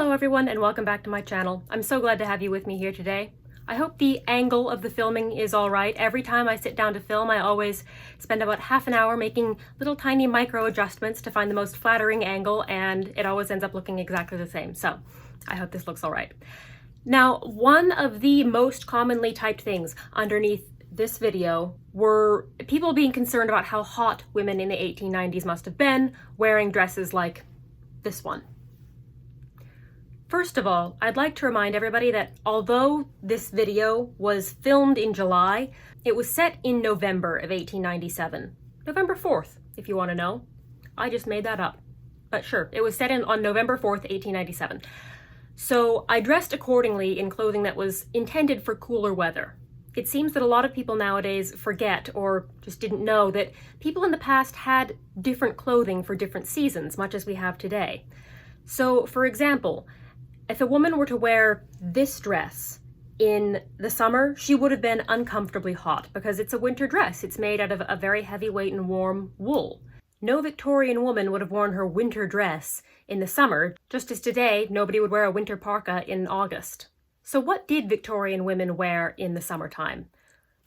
Hello everyone and welcome back to my channel. I'm so glad to have you with me here today. I hope the angle of the filming is alright. Every time I sit down to film, I always spend about half an hour making little tiny micro adjustments to find the most flattering angle, and it always ends up looking exactly the same. So I hope this looks alright. Now, one of the most commonly typed things underneath this video were people being concerned about how hot women in the 1890s must have been wearing dresses like this one. First of all, I'd like to remind everybody that although this video was filmed in July, it was set in November of 1897. November 4th, if you want to know. I just made that up. But sure, it was set on November 4th, 1897. So I dressed accordingly in clothing that was intended for cooler weather. It seems that a lot of people nowadays forget or just didn't know that people in the past had different clothing for different seasons, much as we have today. So, for example, if a woman were to wear this dress in the summer, she would have been uncomfortably hot because it's a winter dress. It's made out of a very heavyweight and warm wool. No Victorian woman would have worn her winter dress in the summer, just as today nobody would wear a winter parka in August. So what did Victorian women wear in the summertime?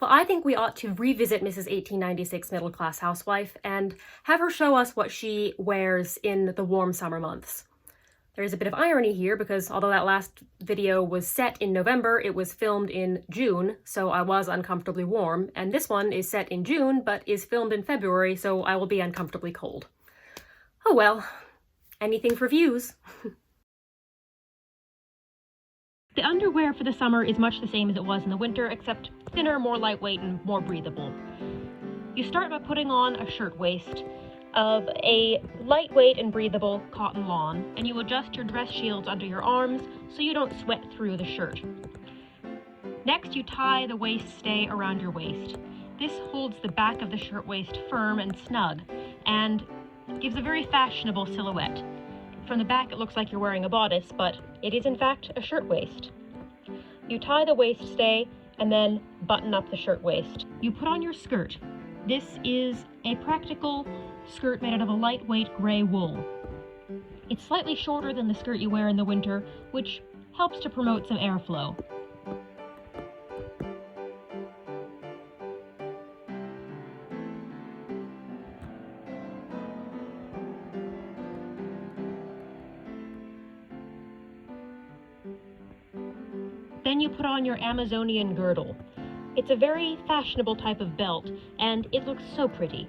Well, I think we ought to revisit Mrs. 1896 middle-class housewife and have her show us what she wears in the warm summer months. There's a bit of irony here because although that last video was set in November, it was filmed in June, so I was uncomfortably warm, and this one is set in June but is filmed in February, so I will be uncomfortably cold. Oh well, anything for views. The underwear for the summer is much the same as it was in the winter, except thinner, more lightweight, and more breathable. You start by putting on a shirtwaist of a lightweight and breathable cotton lawn, and you adjust your dress shields under your arms so you don't sweat through the shirt. Next, you tie the waist stay around your waist. This holds the back of the shirtwaist firm and snug and gives a very fashionable silhouette. From the back, it looks like you're wearing a bodice, but it is in fact a shirtwaist. You tie the waist stay and then button up the shirtwaist. You put on your skirt. This is a practical skirt made out of a lightweight gray wool. It's slightly shorter than the skirt you wear in the winter, which helps to promote some airflow. Then you put on your Amazonian girdle. It's a very fashionable type of belt, and it looks so pretty.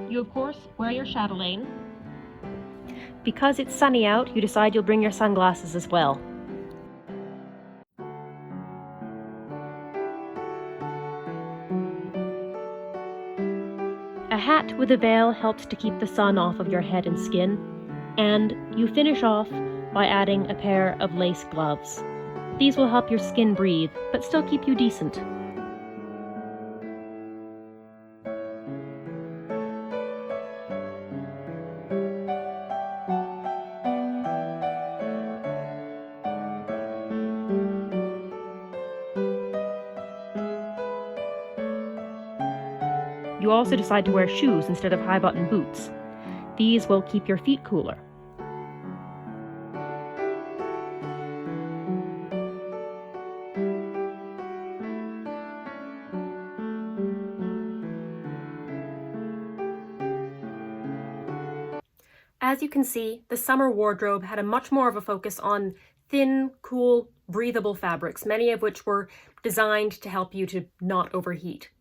You, of course, wear your chatelaine. Because it's sunny out, you decide you'll bring your sunglasses as well. A hat with a veil helps to keep the sun off of your head and skin, and you finish off by adding a pair of lace gloves. These will help your skin breathe, but still keep you decent. You also decide to wear shoes instead of high-button boots. These will keep your feet cooler. As you can see, the summer wardrobe had a much more of a focus on thin, cool, breathable fabrics, many of which were designed to help you to not overheat.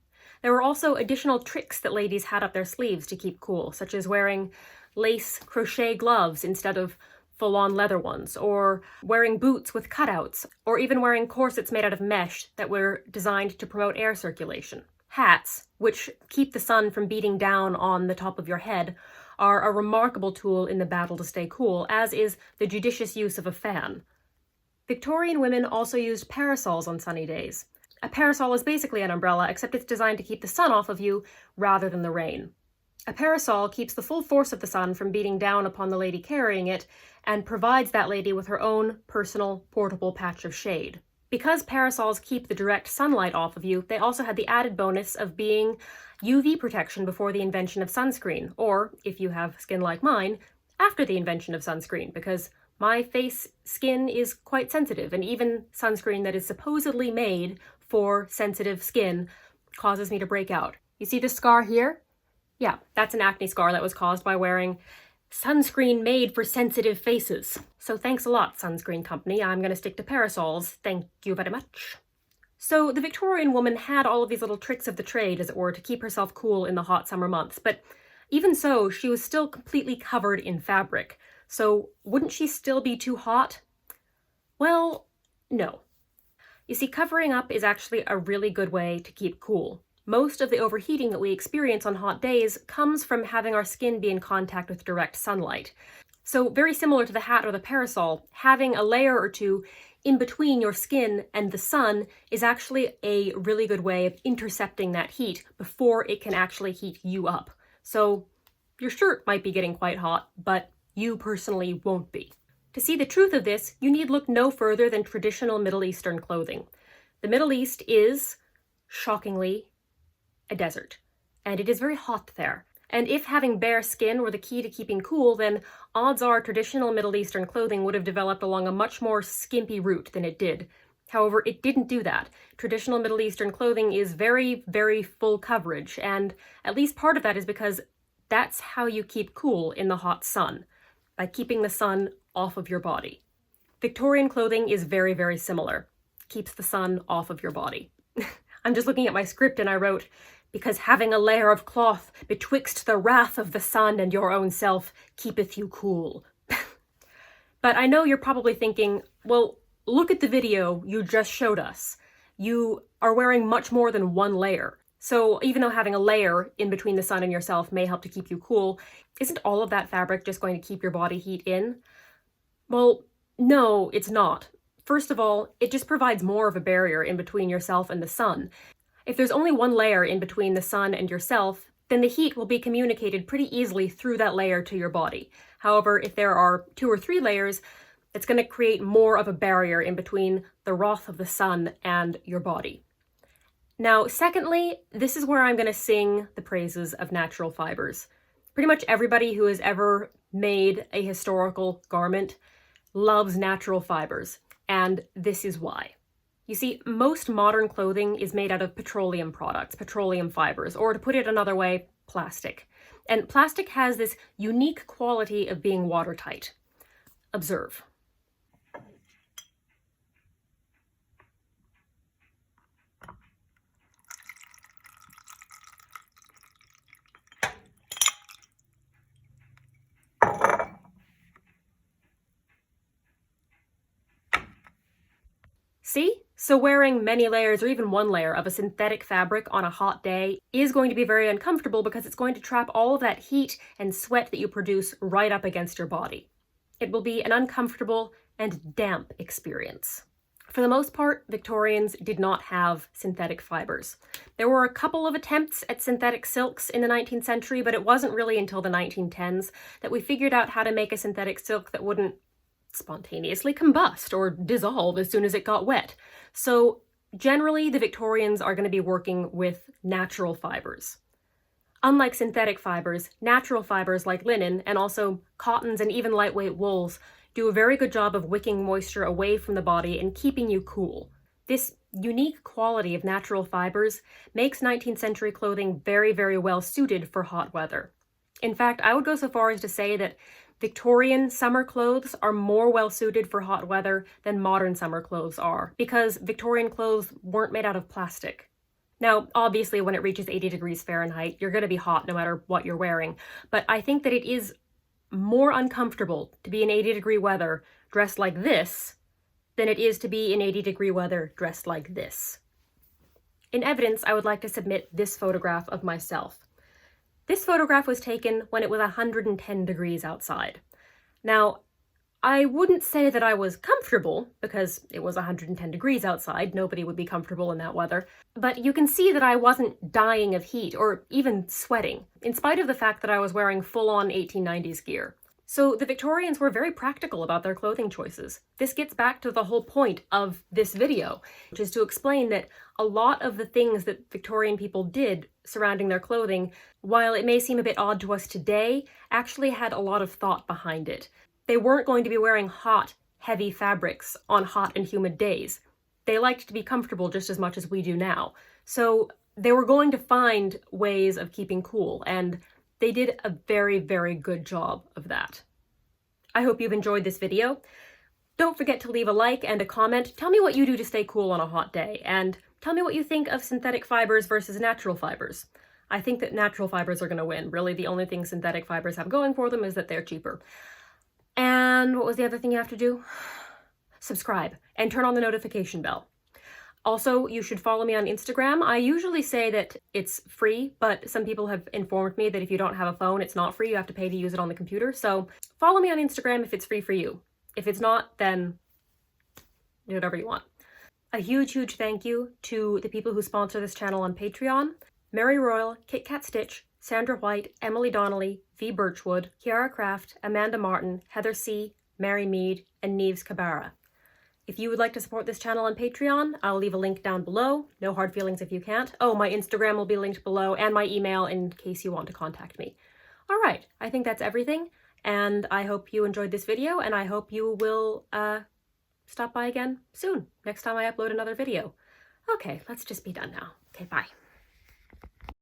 There were also additional tricks that ladies had up their sleeves to keep cool, such as wearing lace crochet gloves instead of full-on leather ones, or wearing boots with cutouts, or even wearing corsets made out of mesh that were designed to promote air circulation. Hats, which keep the sun from beating down on the top of your head, are a remarkable tool in the battle to stay cool, as is the judicious use of a fan. Victorian women also used parasols on sunny days. A parasol is basically an umbrella, except it's designed to keep the sun off of you rather than the rain. A parasol keeps the full force of the sun from beating down upon the lady carrying it and provides that lady with her own personal portable patch of shade. Because parasols keep the direct sunlight off of you, they also had the added bonus of being UV protection before the invention of sunscreen, or, if you have skin like mine, after the invention of sunscreen, because my face skin is quite sensitive, and even sunscreen that is supposedly made for sensitive skin causes me to break out. You see this scar here? Yeah, that's an acne scar that was caused by wearing sunscreen made for sensitive faces. So thanks a lot, sunscreen company. I'm gonna stick to parasols. Thank you very much. So the Victorian woman had all of these little tricks of the trade, as it were, to keep herself cool in the hot summer months, but even so, she was still completely covered in fabric. So wouldn't she still be too hot? Well, no. You see, covering up is actually a really good way to keep cool. Most of the overheating that we experience on hot days comes from having our skin be in contact with direct sunlight. So very similar to the hat or the parasol, having a layer or two in between your skin and the sun is actually a really good way of intercepting that heat before it can actually heat you up. So your shirt might be getting quite hot, but you personally won't be. To see the truth of this, you need look no further than traditional Middle Eastern clothing. The Middle East is, shockingly, a desert, and it is very hot there. And if having bare skin were the key to keeping cool, then odds are traditional Middle Eastern clothing would have developed along a much more skimpy route than it did. However, it didn't do that. Traditional Middle Eastern clothing is very, very full coverage, and at least part of that is because that's how you keep cool in the hot sun, by keeping the sun off of your body. Victorian clothing is very, very similar. Keeps the sun off of your body. I'm just looking at my script and I wrote, because having a layer of cloth betwixt the wrath of the sun and your own self keepeth you cool. But I know you're probably thinking, well, look at the video you just showed us. You are wearing much more than one layer. So even though having a layer in between the sun and yourself may help to keep you cool, isn't all of that fabric just going to keep your body heat in? Well, no, it's not. First of all, it just provides more of a barrier in between yourself and the sun. If there's only one layer in between the sun and yourself, then the heat will be communicated pretty easily through that layer to your body. However, if there are 2 or 3 layers, it's going to create more of a barrier in between the wrath of the sun and your body. Now, secondly, this is where I'm going to sing the praises of natural fibers. Pretty much everybody who has ever made a historical garment loves natural fibers, and this is why. You see, most modern clothing is made out of petroleum products, petroleum fibers, or to put it another way, plastic. And plastic has this unique quality of being watertight. Observe. See? So wearing many layers or even one layer of a synthetic fabric on a hot day is going to be very uncomfortable because it's going to trap all of that heat and sweat that you produce right up against your body. It will be an uncomfortable and damp experience. For the most part, Victorians did not have synthetic fibers. There were a couple of attempts at synthetic silks in the 19th century, but it wasn't really until the 1910s that we figured out how to make a synthetic silk that wouldn't spontaneously combust or dissolve as soon as it got wet. So generally, the Victorians are going to be working with natural fibers. Unlike synthetic fibers, natural fibers like linen and also cottons and even lightweight wools do a very good job of wicking moisture away from the body and keeping you cool. This unique quality of natural fibers makes 19th century clothing very, very well suited for hot weather. In fact, I would go so far as to say that Victorian summer clothes are more well suited for hot weather than modern summer clothes are, because Victorian clothes weren't made out of plastic. Now, obviously, when it reaches 80 degrees Fahrenheit, you're going to be hot no matter what you're wearing, but I think that it is more uncomfortable to be in 80-degree weather dressed like this than it is to be in 80-degree weather dressed like this. In evidence, I would like to submit this photograph of myself. This photograph was taken when it was 110 degrees outside. Now, I wouldn't say that I was comfortable, because it was 110 degrees outside, nobody would be comfortable in that weather, but you can see that I wasn't dying of heat or even sweating, in spite of the fact that I was wearing full-on 1890s gear. So the Victorians were very practical about their clothing choices. This gets back to the whole point of this video, which is to explain that a lot of the things that Victorian people did surrounding their clothing, while it may seem a bit odd to us today, actually had a lot of thought behind it. They weren't going to be wearing hot, heavy fabrics on hot and humid days. They liked to be comfortable just as much as we do now. So they were going to find ways of keeping cool, and they did a very, very good job of that. I hope you've enjoyed this video. Don't forget to leave a like and a comment. Tell me what you do to stay cool on a hot day, and tell me what you think of synthetic fibers versus natural fibers. I think that natural fibers are going to win. Really, the only thing synthetic fibers have going for them is that they're cheaper. And what was the other thing you have to do? Subscribe and turn on the notification bell. Also, you should follow me on Instagram. I usually say that it's free, but some people have informed me that if you don't have a phone, it's not free. You have to pay to use it on the computer. So follow me on Instagram if it's free for you. If it's not, then do whatever you want. A huge, huge thank you to the people who sponsor this channel on Patreon: Mary Royal, Kit Kat Stitch, Sandra White, Emily Donnelly, V. Birchwood, Kiara Craft, Amanda Martin, Heather C., Mary Mead, and Neves Kabara. If you would like to support this channel on Patreon, I'll leave a link down below. No hard feelings if you can't. Oh, my Instagram will be linked below, and my email in case you want to contact me. All right, I think that's everything, and I hope you enjoyed this video, and I hope you will stop by again soon, next time I upload another video. Okay, let's just be done now. Okay, bye.